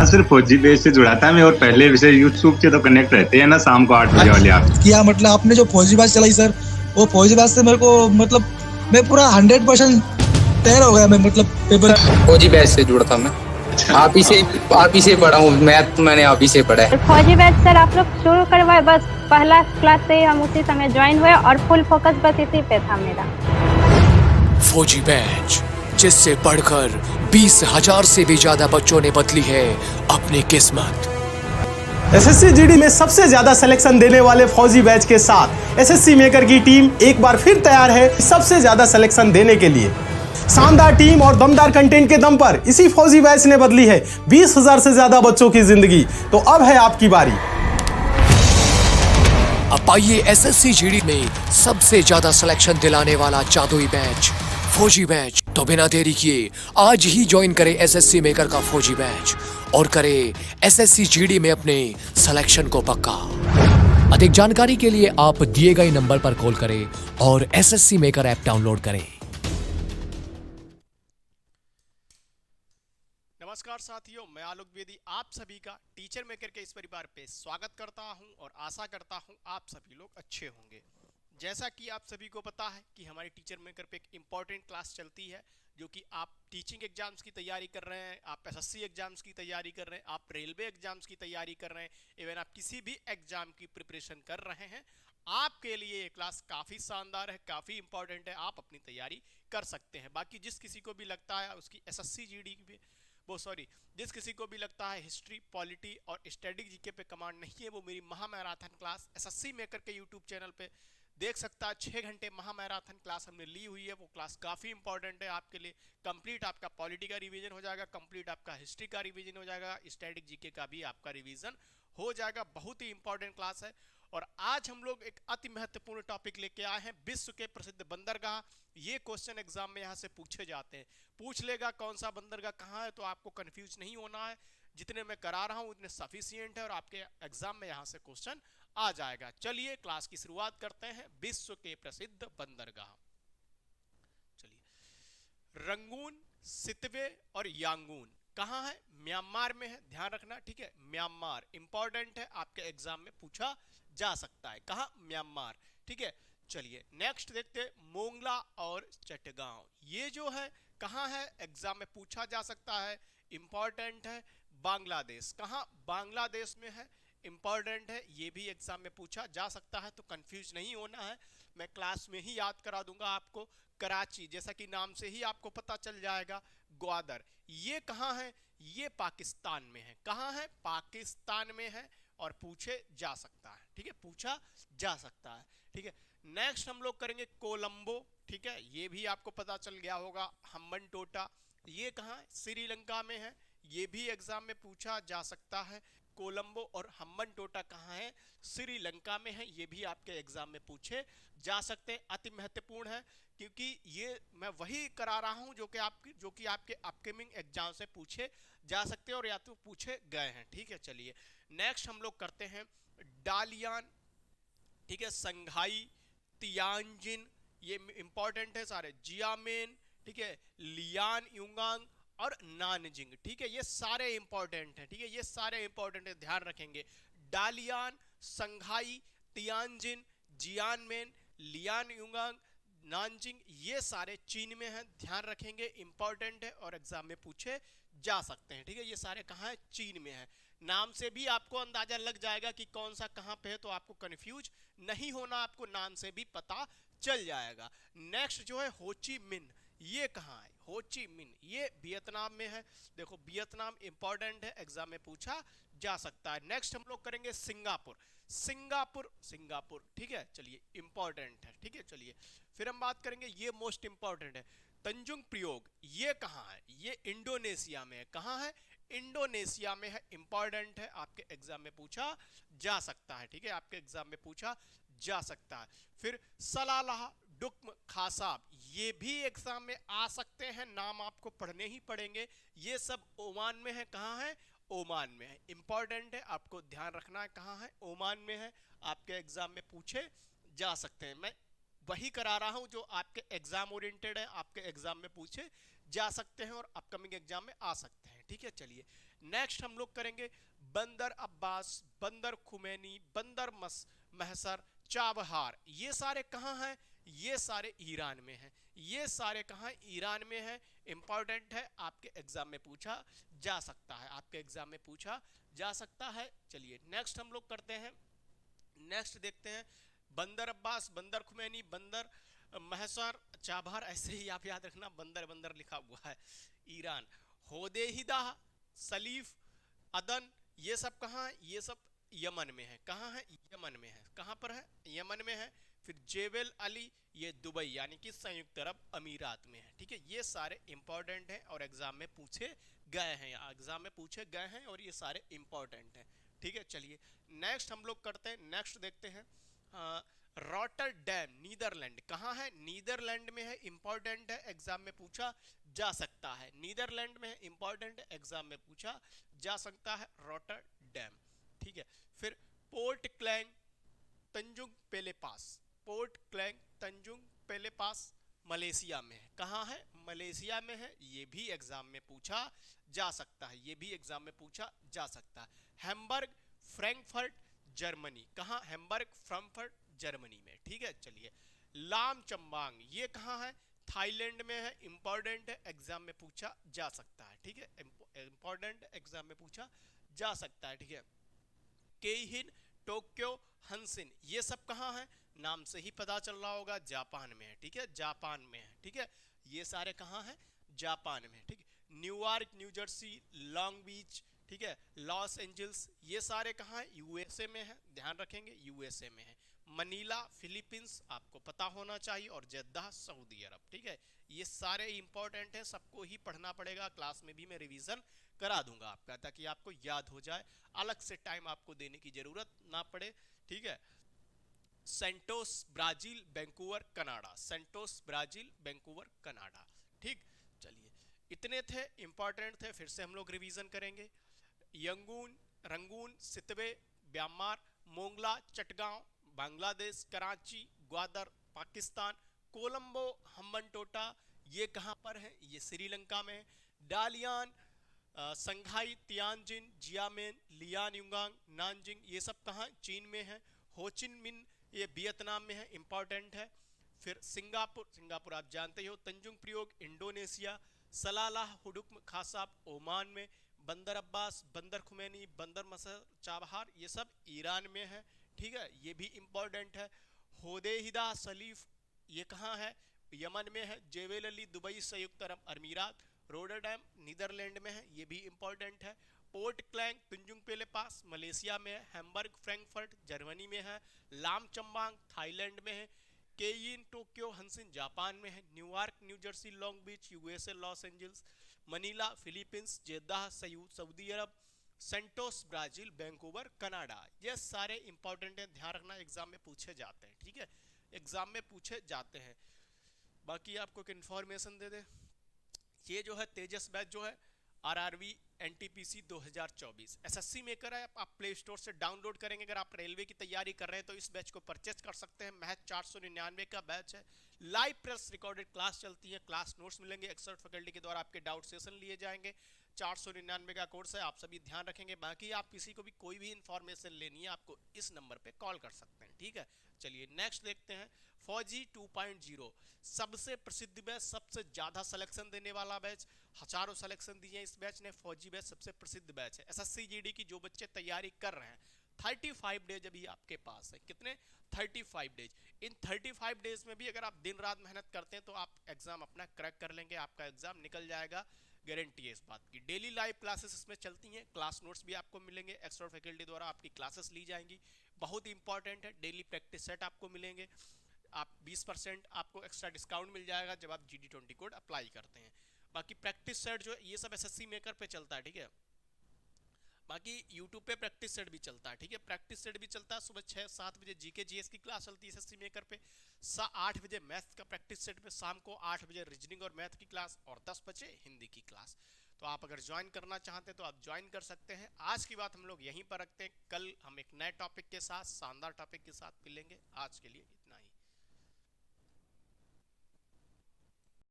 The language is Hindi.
सिर्फ फौजी बेस से जुड़ा था मैं, और पहले विषय यूट्यूब से तो कनेक्ट रहते हैं ना, शाम को 8 बजे वाले आप। किया मतलब आपने जो फौजी बैच चलाई सर, वो फौजी बैच से मेरे को मतलब मैं पूरा 100% तैयार हो गया। मैं मतलब पेपर फौजी बैच से जुड़ा था मैं। अच्छा। आप ही से पढ़ा हूँ, मैथ मैंने आप ही से पढ़ा है। फौजी बैच सर आप लोग शुरू करवाए, बस पहला क्लास से ही हम उसी समय ज्वाइन हुए और फुल फोकस बस इसी पे था मेरा। फौजी बैच, जिससे पढ़कर 20,000 से भी ज्यादा बच्चों ने बदली है अपनी किस्मत। एसएससी जीडी में सबसे ज्यादा सिलेक्शन देने वाले फौजी बैच के साथ एसएससी मेकर की टीम एक बार फिर तैयार है सबसे ज्यादा सिलेक्शन देने के लिए। शानदार टीम और दमदार कंटेंट के दम पर इसी फौजी बैच ने बदली है 20,000 से ज्यादा बच्चों की जिंदगी। तो अब है आपकी बारी। अब आइए एसएससी जीडी में सबसे ज्यादा सिलेक्शन दिलाने वाला जादुई बैच फौजी बैच। तो बिना देरी किए आज ही ज्वाइन करें एसएससी मेकर का फौजी बैच और करें एसएससी जीडी में अपने सिलेक्शन को पक्का। अधिक जानकारी के लिए आप दिए गए नंबर पर कॉल करें और एसएससी मेकर ऐप डाउनलोड करें। नमस्कार साथियों, मैं आलोक द्विवेदी आप सभी का टीचर मेकर के इस परिवार पे स्वागत करता हूं और आशा करता हूं आप सभी लोग अच्छे होंगे। जैसा कि आप सभी को पता है कि हमारी टीचर मेकर पे एक इम्पॉर्टेंट क्लास चलती है, जो कि आप टीचिंग एग्जाम्स की तैयारी कर रहे हैं, आप एसएससी एग्जाम्स की तैयारी कर रहे हैं, आप रेलवे एग्जाम्स की तैयारी कर रहे हैं, इवन आप किसी भी एग्जाम की प्रिपरेशन कर रहे हैं, आपके लिए ये क्लास काफ़ी शानदार है, काफ़ी इंपॉर्टेंट है, आप अपनी तैयारी कर सकते हैं। बाकी जिस किसी को भी लगता है उसकी एसएससी जीडी पे जिस किसी को भी लगता है हिस्ट्री, पॉलिटी और स्टैटिक जीके पे कमांड नहीं है, वो मेरी महा मैराथन क्लास एसएससी मेकर के यूट्यूब चैनल पे देख सकता है। 6 घंटे महा मैराथन क्लास हमने ली हुई है, वो क्लास काफ़ी इंपॉर्टेंट है आपके लिए। कंप्लीट आपका पॉलिटी का रिवीजन हो जाएगा, कंप्लीट आपका हिस्ट्री का रिवीजन हो जाएगा, स्टैटिक जीके का भी आपका रिवीजन हो जाएगा। बहुत ही इंपॉर्टेंट क्लास है। और आज हम लोग एक अति महत्वपूर्ण टॉपिक लेके आए हैं, विश्व के प्रसिद्ध बंदरगाह। ये क्वेश्चन एग्जाम में यहाँ से पूछे जाते हैं। पूछ लेगा कौन सा बंदरगाह कहाँ है, तो आपको कंफ्यूज नहीं होना है। जितने मैं करा रहा हूँ उतने सफिशिएंट है और आपके एग्जाम में यहाँ से क्वेश्चन आ जाएगा। चलिए क्लास की शुरुआत करते हैं। विश्व के प्रसिद्ध बंदरगाह, चलिए। रंगून, सितवे और यांगून कहाँ है? म्यांमार में है, ध्यान रखना, ठीक है। म्यांमार इंपॉर्टेंट है, आपके एग्जाम में पूछा जा सकता है। कहाँ? म्यांमार, ठीक है। चलिए नेक्स्ट देखते हैं, मोंगला और चटगांव। ये जो है कहाँ है? एग्जाम में पूछा जा सकता है, इंपॉर्टेंट है। बांग्लादेश, कहाँ? बांग्लादेश में है, इंपॉर्टेंट है, ये भी एग्जाम में पूछा जा सकता है, तो कंफ्यूज नहीं होना है, मैं क्लास में ही याद करा दूंगा आपको। कराची, जैसा कि नाम से ही आपको पता चल जाएगा। ग्वादर, ये कहाँ है? ये पाकिस्तान में है। कहाँ है? पाकिस्तान में है और पूछे जा सकता है, ठीक है, पूछा जा सकता है, ठीक है। नेक्स्ट हम लोग करेंगे कोलंबो, ठीक है, ये भी आपको पता चल गया होगा। हम्बनटोटा, ये कहाँ है? श्रीलंका में है, ये भी एग्जाम में पूछा जा सकता है। कोलंबो और हम्बनटोटा कहाँ है? श्रीलंका में है, ये भी आपके एग्जाम में पूछे जा सकते हैं। अति महत्वपूर्ण है क्योंकि ये मैं वही करा रहा हूं जो कि आपके अपकमिंग एग्जाम से पूछे जा सकते हैं और या तो पूछे गए हैं, ठीक है। चलिए नेक्स्ट हम लोग करते हैं डालियान, ठीक है, संघाई, तियानजिन, ये इंपॉर्टेंट है सारे। जियामेन, ठीक है, लियान युंगांग और नानजिंग, ठीक है, ये सारे इंपॉर्टेंट हैं, ठीक है, ये सारे इंपॉर्टेंट है, ध्यान रखेंगे। डालियान, संघाई, तियानजिन, जियानमेन, लियान युंगांग, नानजिंग, ये सारे चीन में हैं, ध्यान रखेंगे, इंपॉर्टेंट है और एग्जाम में पूछे जा सकते हैं, ठीक है। ये सारे कहाँ है? चीन में है। नाम से भी आपको अंदाजा लग जाएगा कि कौन सा कहाँ पे है, तो आपको कंफ्यूज नहीं होना, आपको नाम से भी पता चल जाएगा। नेक्स्ट जो है होची मिन, ये कहाँ है? होची मिन, ये वियतनाम में है। देखो वियतनाम इंपॉर्टेंट है, एग्जाम में पूछा जा सकता है। नेक्स्ट हम लोग करेंगे सिंगापुर, सिंगापुर, ठीक है, चलिए इंपॉर्टेंट है, ठीक है। चलिए फिर हम बात करेंगे, ये मोस्ट इंपॉर्टेंट है, तंजुंग प्रयोग, ये कहाँ है? ये इंडोनेशिया में है। कहाँ है? इंडोनेशिया में है, इंपॉर्टेंट है, आपके एग्जाम में पूछा जा सकता है, ठीक है, आपके एग्जाम में पूछा जा सकता है। फिर सलालाह डुक्म खासाब, ये भी एग्जाम में आ सकते हैं, नाम आपको पढ़ने ही पड़ेंगे। ये सब ओमान में है। कहाँ है? ओमान में है, इंपॉर्टेंट है, आपको ध्यान रखना है। कहाँ है? ओमान में है, आपके एग्जाम में पूछे जा सकते हैं। मैं वही करा रहा हूं जो आपके एग्जाम ओरिएंटेड है, आपके एग्जाम में पूछे जा सकते हैं और अपकमिंग एग्जाम में आ सकते हैं। ठीक है, चलिए नेक्स्ट हम लोग करेंगे बंदर अब्बास, बंदर खुमैनी, बंदर महसर, चाबहार। ये सारे कहाँ हैं? ये सारे ईरान में हैं। ये सारे कहाँ? ईरान में हैं। इंपॉर्टेंट है, आपके एग्जाम में पूछा जा सकता है, आपके एग्जाम में पूछा जा सकता है। चलिए नेक्स्ट हम लोग करते हैं, नेक्स्ट देखते हैं बंदर अब्बास, बंदर खुमैनी, बंदर महसर, चाबहार। ऐसे ही आप याद रखना, बंदर बंदर लिखा हुआ है। ईरान, होदेहिदा, सलीफ, अदन, ये सब कहाँ है? ये सब यमन में है। कहाँ है? यमन में है। कहाँ पर है? यमन में है। फिर जेबल अली, ये दुबई यानी कि संयुक्त अरब अमीरात में है। ठीक है, ये सारे इंपॉर्टेंट हैं और एग्जाम में पूछे गए हैं, एग्जाम में पूछे गए हैं और ये सारे इंपॉर्टेंट हैं। ठीक है, चलिए नेक्स्ट हम लोग करते हैं, नेक्स्ट देखते हैं रॉटरडैम, नीदरलैंड। कहाँ है? नीदरलैंड में है, इंपॉर्टेंट है, एग्जाम में पूछा जा सकता है। नीदरलैंड में है, इंपॉर्टेंट है, एग्जाम में पूछा जा सकता है, रॉटरडैम। ठीक है, फिर पोर्ट क्लैंग, तंजुंग पेले पास, पोर्ट क्लैंग, तंजुंग पेले पास, मलेशिया में है। कहाँ है? मलेशिया में है। ये भी एग्जाम में पूछा जा सकता है, ये भी एग्जाम में पूछा जा सकता है। Hamburg, Frankfurt, Germany. कहाँ? हैम्बर्ग, फ्रैंकफर्ट, जर्मनी में। ठीक है, चलिए लाम चंबांग, ये कहाँ है? थाईलैंड में है, इंपॉर्टेंट है, एग्जाम में पूछा जा सकता है। ठीक है, इंपॉर्टेंट, एग्जाम में पूछा जा सकता है। ठीक है, केहिन, टोक्यो, हंसिन, ये सब कहाँ है? नाम से ही पता चल रहा होगा, जापान में है। ठीक है, जापान में है। ठीक है, ये सारे कहाँ हैं? जापान में। ठीक है, न्यूयॉर्क, न्यू जर्सी, लॉन्ग बीच, ठीक है, लॉस एंजल्स, ये सारे कहाँ हैं? यूएसए में है, ध्यान रखेंगे यूएसए में है। मनीला, फिलीपींस, आपको पता होना चाहिए, और जेद्दा, सऊदी अरब। ठीक है, ये सारे इंपॉर्टेंट हैं, सबको ही पढ़ना पड़ेगा। क्लास में भी मैं रिवीजन करा दूंगा आपका, ताकि आपको याद हो जाए, अलग से टाइम आपको देने की जरूरत ना पड़े। ठीक है, Santos, Brazil, Vancouver, Canada. Santos, Brazil, Vancouver, Canada. ठीक, चलिए इतने थे, इंपॉर्टेंट थे, फिर से हम लोग रिवीजन करेंगे। Yangon, Rangoon, Sittwe, Myanmar, Mongla, Chittagong, Bangladesh, Karachi, Gwadar, Pakistan, Colombo, Hambantota, ये कहाँ पर है? ये श्रीलंका में है। डालियान, संघाई, तियानजिन, जियामेन, लियानयुंगांग, नानजिंग, ये सब कहाँ? चीन में है। होचिन मिन, ये वियतनाम में है, इंपॉर्टेंट है। फिर सिंगापुर, सिंगापुर आप जानते ही हो। Tanjung Priok, Indonesia. सलालाह हुडुक्म खासाब, ओमान में। बंदर अब्बास, बंदर खुमैनी, बंदर मसर, चाबहार, ये सब ईरान में है। ठीक है, ये भी इंपॉर्टेंट है। होदेहिदा, सलीफ, ये कहाँ है? यमन में है। जेवेल अली, दुबई, संयुक्त अरब अमीरात। रोटरडैम, नीदरलैंड में है, ये भी इंपॉर्टेंट है। पोर्ट क्लैंग, तुंजुंग पेले पास, मलेशिया में है। हैम्बर्ग, फ्रैंकफर्ट, जर्मनी में है। लाम चंबांग, थाईलैंड में है। केयिन, टोक्यो, हंसिन, जापान में है। New York, New Jersey, Long Beach, USA, Los Angeles. Manila, Philippines, Jeddah, Saudi Arabia. Santos, Brazil, Vancouver, Canada. ये सारे इंपॉर्टेंट हैं, ध्यान रखना, एग्जाम में पूछे जाते हैं। ठीक है, एग्जाम में पूछे जाते हैं। बाकी आपको एक इन्फॉर्मेशन दे दे, ये जो है तेजस बैच जो है आरआरबी एनटीपीसी 2024 एसएससी मेकर है, आप प्ले स्टोर से डाउनलोड करेंगे। अगर आप रेलवे की तैयारी कर रहे हैं तो इस बैच को परचेज कर सकते हैं। महज 499 का बैच है। लाइव प्रेस रिकॉर्डेड क्लास चलती है, क्लास नोट्स मिलेंगे, एक्सपर्ट फैकल्टी के द्वारा आपके डाउट सेशन लिए जाएंगे। 499 का कोर्स है, आप सभी ध्यान रखेंगे। बाकी आप किसी को भी कोई भी इंफॉर्मेशन लेनी है, आपको इस नंबर पे कॉल कर सकते हैं। ठीक है, चलिए नेक्स्ट देखते हैं। फौजी 2.0 सबसे प्रसिद्ध बैच, सबसे ज्यादा सिलेक्शन देने वाला बैच, हजारों सिलेक्शन दिए हैं इस बैच ने। फौजी बैच सबसे प्रसिद्ध बैच है। एसएससी जीडी की जो बच्चे तैयारी कर रहे हैं, 35 डेज अभी आपके पास है। कितने? 35 डेज। इन 35 डेज में भी अगर आप दिन रात मेहनत करते हैं तो आप एग्जाम अपना क्रैक कर लेंगे, आपका एग्जाम निकल जाएगा, गारंटी है इस बात की। डेली लाइव क्लासेस इसमें चलती हैं, क्लास नोट्स भी आपको मिलेंगे, एक्सपर्ट फैकल्टी द्वारा आपकी क्लासेस ली जाएंगी। बहुत इंपॉर्टेंट है, डेली प्रैक्टिस सेट आपको मिलेंगे। आप 20% आपको एक्स्ट्रा डिस्काउंट मिल जाएगा जब आप GD20 कोड अप्लाई करते हैं। बाकी प्रैक्टिस सेट जो है ये सब एसएससी मेकर पे चलता है। ठीक है, बाकी YouTube पे प्रैक्टिस सेट भी चलता है। ठीक है, प्रैक्टिस सेट भी चलता है। सुबह 6-7 बजे जीके जीएस की क्लास चलती है एसएससी मेकर पे, 8 बजे मैथ का प्रैक्टिस सेट पे, शाम को 8 बजे रीजनिंग और मैथ की क्लास, और 10 बजे हिंदी की क्लास। तो आप अगर ज्वाइन करना चाहते हैं तो आप ज्वाइन कर सकते हैं। आज की बात हम लोग यहीं पर रखते हैं, कल हम एक नए टॉपिक के साथ, शानदार टॉपिक के साथ मिलेंगे। आज के लिए इतना ही।